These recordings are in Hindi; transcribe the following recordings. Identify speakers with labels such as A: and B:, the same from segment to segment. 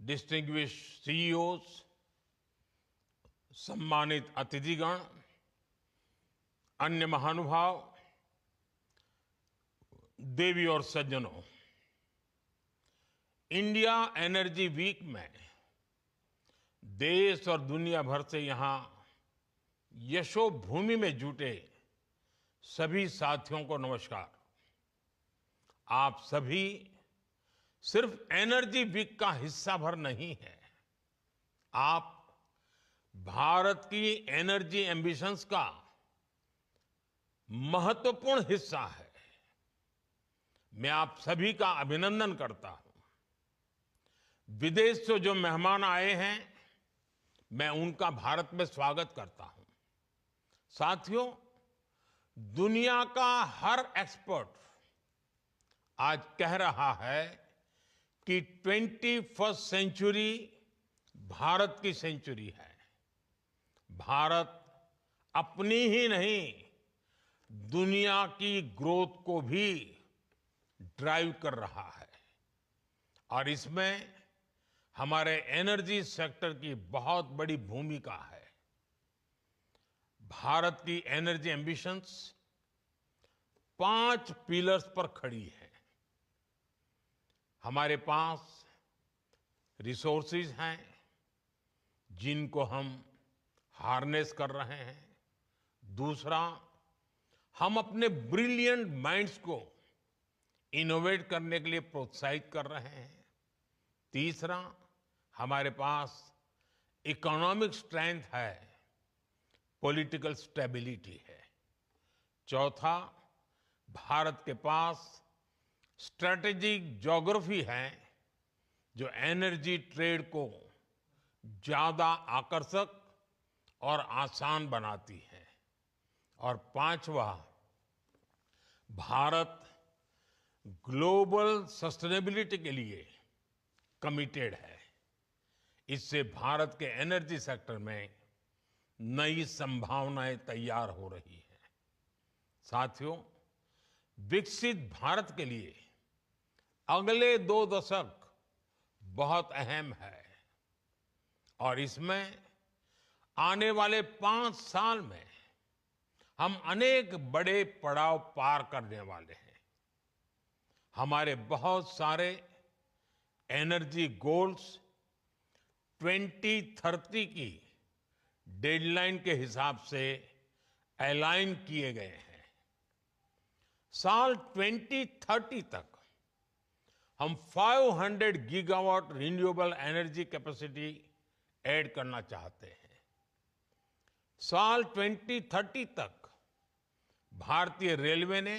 A: डिस्टिंग्विश्ड सीईओज, सम्मानित अतिथिगण, अन्य महानुभाव, देवी और सज्जनों, इंडिया एनर्जी वीक में देश और दुनिया भर से यहां यशोभूमि में जुटे सभी साथियों को नमस्कार। आप सभी सिर्फ एनर्जी वीक का हिस्सा भर नहीं है, आप भारत की एनर्जी एम्बिशंस का महत्वपूर्ण हिस्सा है। मैं आप सभी का अभिनंदन करता हूं। विदेश से जो मेहमान आए हैं, मैं उनका भारत में स्वागत करता हूं। साथियों, दुनिया का हर एक्सपर्ट आज कह रहा है कि 21वीं सेंचुरी भारत की सेंचुरी है। भारत अपनी ही नहीं, दुनिया की ग्रोथ को भी ड्राइव कर रहा है और इसमें हमारे एनर्जी सेक्टर की बहुत बड़ी भूमिका है। भारत की एनर्जी एम्बिशंस 5 पिलर्स पर खड़ी है। हमारे पास रिसोर्सेज हैं जिनको हम हार्नेस कर रहे हैं। दूसरा, हम अपने ब्रिलियंट माइंड्स को इनोवेट करने के लिए प्रोत्साहित कर रहे हैं। तीसरा, हमारे पास इकोनॉमिक स्ट्रेंथ है, पॉलिटिकल स्टेबिलिटी है। चौथा, भारत के पास स्ट्रेटेजिक ज्योग्राफी है जो एनर्जी ट्रेड को ज्यादा आकर्षक और आसान बनाती है। और पांचवा, भारत ग्लोबल सस्टेनेबिलिटी के लिए कमिटेड है। इससे भारत के एनर्जी सेक्टर में नई संभावनाएं तैयार हो रही हैं। साथियों, विकसित भारत के लिए अगले 2 दशक बहुत अहम है और इसमें आने वाले 5 साल में हम अनेक बड़े पड़ाव पार करने वाले हैं। हमारे बहुत सारे एनर्जी गोल्स 2030 की डेडलाइन के हिसाब से अलाइन किए गए हैं। साल 2030 तक हम 500 gigawatt renewable energy capacity add करना चाहते हैं। साल 2030 तक भारतीय रेलवे ने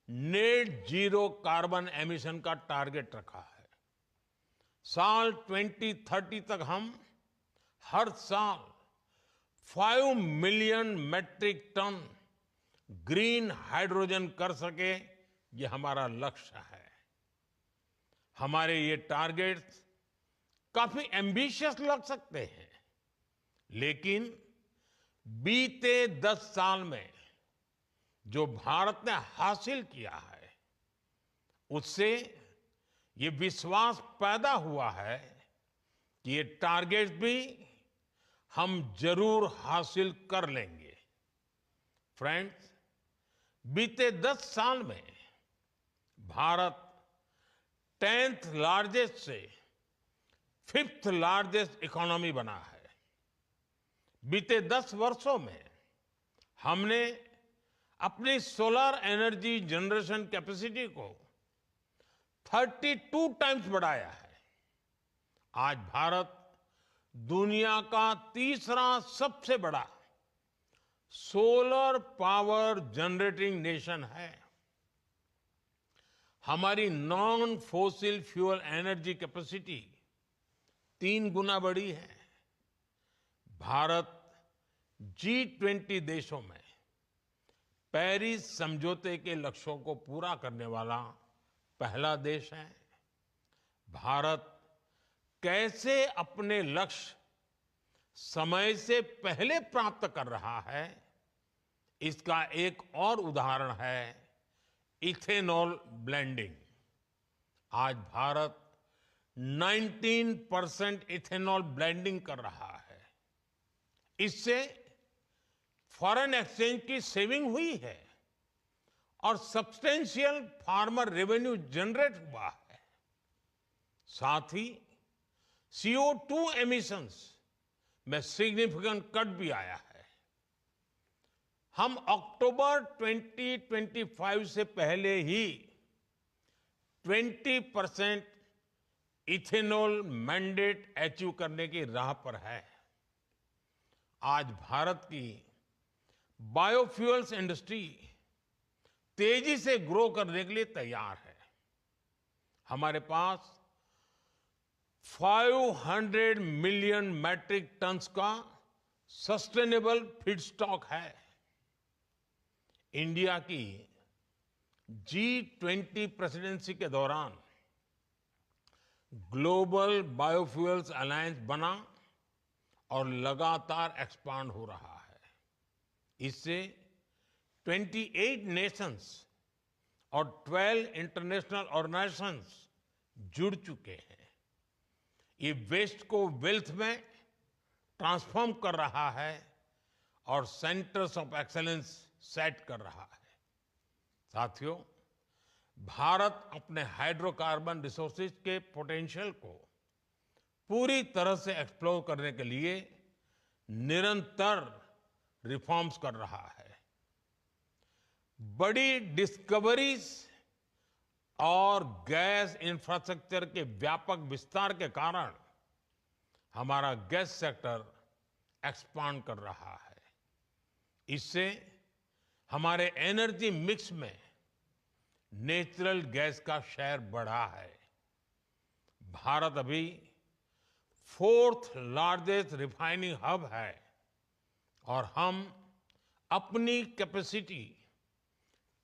A: नेट जीरो कार्बन एमिशन का टारगेट रखा है। साल 2030 तक हम हर साल 5 million metric ton green hydrogen कर सके, ये हमारा लक्ष्य है। हमारे ये टारगेट्स काफी एम्बिशियस लग सकते हैं, लेकिन बीते 10 साल में जो भारत ने हासिल किया है, उससे ये विश्वास पैदा हुआ है कि ये टारगेट्स भी हम जरूर हासिल कर लेंगे। फ्रेंड्स, बीते 10 साल में भारत 10th लार्जेस्ट से 5th लार्जेस्ट इकोनॉमी बना है। बीते 10 वर्षों में हमने अपनी सोलर एनर्जी जनरेशन कैपेसिटी को 32 टाइम्स बढ़ाया है। आज भारत दुनिया का तीसरा सबसे बड़ा सोलर पावर जनरेटिंग नेशन है। हमारी non fossil fuel energy capacity 3 गुना बढ़ी है। भारत G20 देशों में पेरिस समझौते के लक्ष्यों को पूरा करने वाला पहला देश है। भारत कैसे अपने लक्ष्य समय से पहले प्राप्त कर रहा है, इसका एक और उदाहरण है इथेनॉल ब्लेंडिंग। आज भारत 19% इथेनॉल ब्लेंडिंग कर रहा है। इससे फॉरेन एक्सचेंज की सेविंग हुई है और सब्सटेंशियल फार्मर रेवेन्यू जनरेट हुआ है। साथ ही CO2 एमिशंस में सिग्निफिकेंट कट भी आया है। हम अक्टूबर 2025 से पहले ही 20% इथेनॉल मैंडेट अचीव करने की राह पर है। आज भारत की बायोफ्यूल्स इंडस्ट्री तेजी से ग्रो करने के लिए तैयार है। हमारे पास 500 मिलियन मैट्रिक टन्स का सस्टेनेबल फीडस्टॉक है। इंडिया की G20 प्रेसिडेंसी के दौरान ग्लोबल बायोफ्यूल्स अलायंस बना और लगातार एक्सपांड हो रहा है। इससे 28 नेशंस और 12 इंटरनेशनल ऑर्गेनाइजेशंस जुड़ चुके हैं। ये वेस्ट को वेल्थ में ट्रांसफॉर्म कर रहा है और सेंटर्स ऑफ एक्सीलेंस सेट कर रहा है। साथियों, भारत अपने हाइड्रोकार्बन रिसोर्सेज के पोटेंशियल को पूरी तरह से एक्सप्लोर करने के लिए निरंतर रिफॉर्म्स कर रहा है। बड़ी डिस्कवरीज और गैस इंफ्रास्ट्रक्चर के व्यापक विस्तार के कारण हमारा गैस सेक्टर एक्सपांड कर रहा है। इससे हमारे एनर्जी मिक्स में नेचुरल गैस का शेयर बढ़ा है। भारत अभी 4th लार्जेस्ट रिफाइनिंग हब है और हम अपनी कैपेसिटी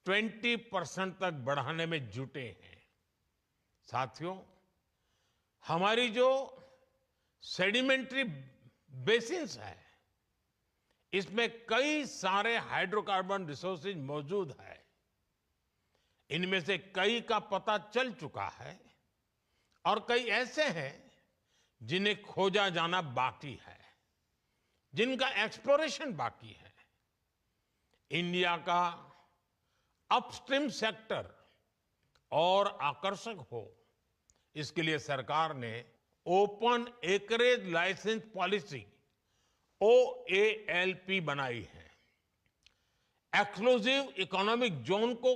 A: 20% तक बढ़ाने में जुटे हैं। साथियों, हमारी जो सेडिमेंट्री बेसिन्स है, इसमें कई सारे हाइड्रोकार्बन रिसोर्सेज मौजूद है। इनमें से कई का पता चल चुका है और कई ऐसे हैं जिन्हें खोजा जाना बाकी है, जिनका एक्सप्लोरेशन बाकी है। इंडिया का अपस्ट्रीम सेक्टर और आकर्षक हो, इसके लिए सरकार ने open acreage licence policy OALP बनाई है। एक्सक्लूसिव इकोनॉमिक जोन को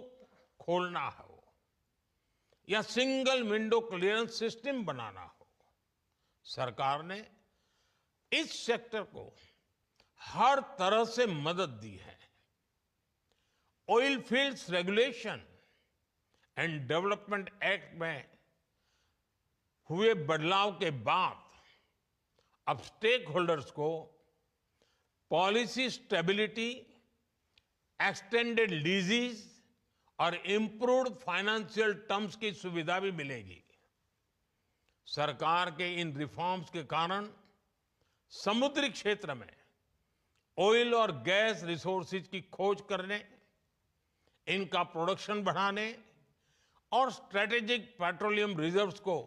A: खोलना हो या सिंगल विंडो क्लियरेंस सिस्टम बनाना हो, सरकार ने इस सेक्टर को हर तरह से मदद दी है। Oil fields regulation and development act में हुए बदलाव के बाद अब स्टेक होल्डर्स को पॉलिसी स्टेबिलिटी, एक्सटेंडेड लीजेस और इंप्रूव्ड फाइनेंशियल टर्म्स की सुविधा भी मिलेगी। सरकार के इन रिफॉर्म्स के कारण समुद्री क्षेत्र में ऑयल और गैस रिसोर्सेज की खोज करने, इनका प्रोडक्शन बढ़ाने और स्ट्रेटेजिक पेट्रोलियम रिजर्व्स को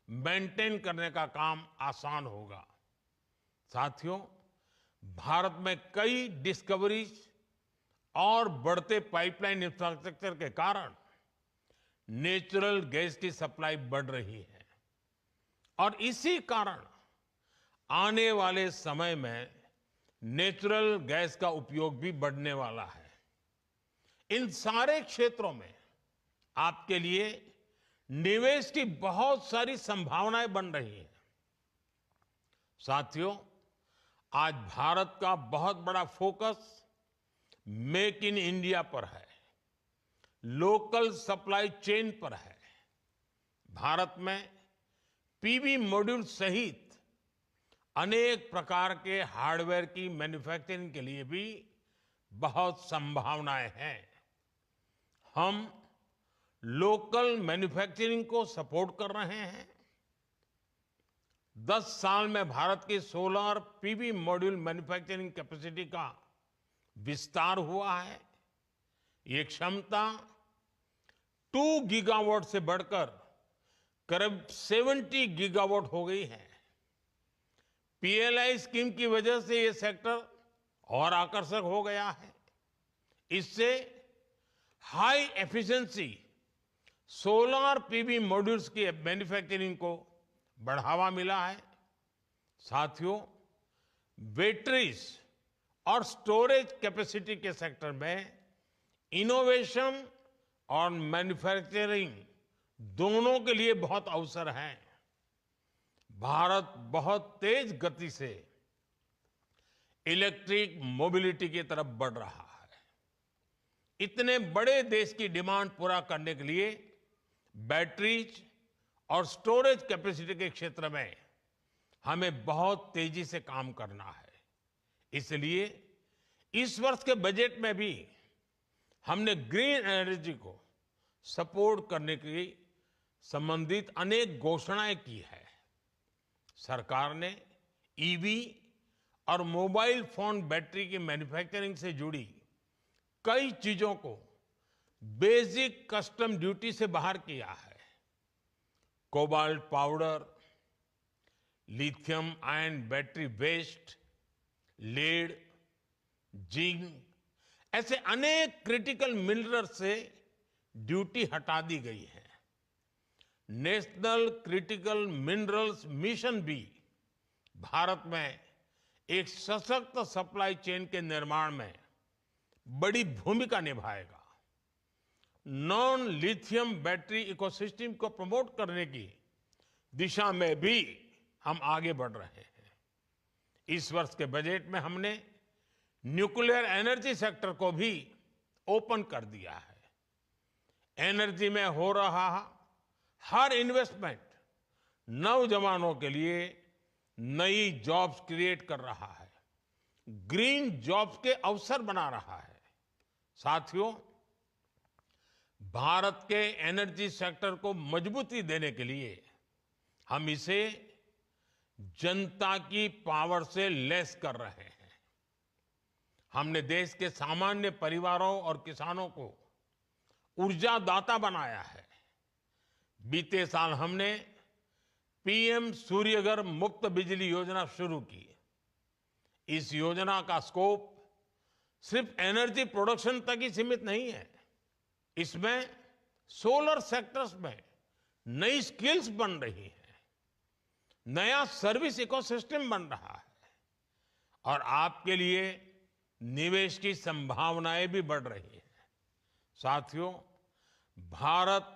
A: मेंटेन करने का काम आसान होगा। साथियों, भारत में कई डिस्कवरीज और बढ़ते पाइपलाइन इंफ्रास्ट्रक्चर के कारण नेचुरल गैस की सप्लाई बढ़ रही है और इसी कारण आने वाले समय में नेचुरल गैस का उपयोग भी बढ़ने वाला है। इन सारे क्षेत्रों में आपके लिए निवेश की बहुत सारी संभावनाएं बन रही हैं। साथियों, आज भारत का बहुत बड़ा फोकस मेक इन इंडिया पर है, लोकल सप्लाई चेन पर है। भारत में पीवी मॉड्यूल सहित अनेक प्रकार के हार्डवेयर की मैन्युफैक्चरिंग के लिए भी बहुत संभावनाएं हैं। हम लोकल मैन्युफैक्चरिंग को सपोर्ट कर रहे हैं। 10 साल में भारत की solar PV module manufacturing capacity का विस्तार हुआ है। ये क्षमता 2 गीगावाट से बढ़कर करीब 70 गीगावाट हो गई है। पीएलआई स्कीम की वजह से ये सेक्टर और आकर्षक हो गया है। इससे high efficiency solar PV modules की मैन्युफैक्चरिंग को बढ़ावा मिला है। साथियों, बैटरीज और स्टोरेज कैपेसिटी के सेक्टर में इनोवेशन और मैन्युफैक्चरिंग दोनों के लिए बहुत अवसर हैं। भारत बहुत तेज गति से इलेक्ट्रिक मोबिलिटी की तरफ बढ़ रहा है। इतने बड़े देश की डिमांड पूरा करने के लिए बैटरीज और स्टोरेज कैपेसिटी के क्षेत्र में हमें बहुत तेजी से काम करना है। इसलिए इस वर्ष के बजट में भी हमने ग्रीन एनर्जी को सपोर्ट करने की संबंधित अनेक घोषणाएं की है। सरकार ने ईवी और मोबाइल फोन बैटरी की मैन्युफैक्चरिंग से जुड़ी कई चीजों को बेसिक कस्टम ड्यूटी से बाहर किया है। Cobalt powder, lithium ion battery waste, lead, zinc ऐसे अनेक क्रिटिकल मिनरल से ड्यूटी हटा दी गई है। नेशनल क्रिटिकल मिनरल्स मिशन भी भारत में एक सशक्त सप्लाई चेन के निर्माण में बड़ी भूमिका निभाएगा। नॉन लिथियम बैटरी इकोसिस्टम को प्रमोट करने की दिशा में भी हम आगे बढ़ रहे हैं। इस वर्ष के बजट में हमने न्यूक्लियर एनर्जी सेक्टर को भी ओपन कर दिया है। एनर्जी में हो रहा हर इन्वेस्टमेंट नौजवानों के लिए नई जॉब्स क्रिएट कर रहा है, ग्रीन जॉब्स के अवसर बना रहा है। साथियों, भारत के एनर्जी सेक्टर को मजबूती देने के लिए हम इसे जनता की पावर से लैस कर रहे हैं। हमने देश के सामान्य परिवारों और किसानों को ऊर्जा दाता बनाया है। बीते साल हमने पीएम सूर्यघर मुफ्त बिजली योजना शुरू की। इस योजना का स्कोप सिर्फ एनर्जी प्रोडक्शन तक ही सीमित नहीं है। इसमें सोलर सेक्टर्स में नई स्किल्स बन रही हैं, नया सर्विस इकोसिस्टम बन रहा है और आपके लिए निवेश की संभावनाएं भी बढ़ रही हैं। साथियों, भारत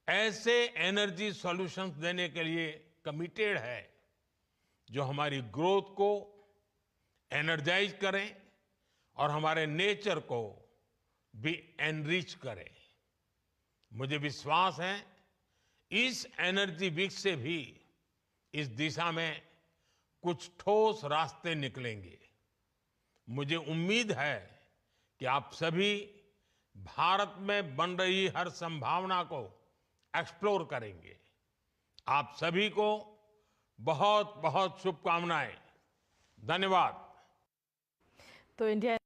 A: ऐसे एनर्जी सॉल्यूशंस देने के लिए कमिटेड है जो हमारी ग्रोथ को एनर्जाइज करें और हमारे नेचर को भी एनरिच करें। मुझे विश्वास है इस एनर्जी वीक से भी इस दिशा में कुछ ठोस रास्ते निकलेंगे। मुझे उम्मीद है कि आप सभी भारत में बन रही हर संभावना को एक्सप्लोर करेंगे। आप सभी को बहुत बहुत शुभकामनाएं। धन्यवाद।
B: तो इंडिया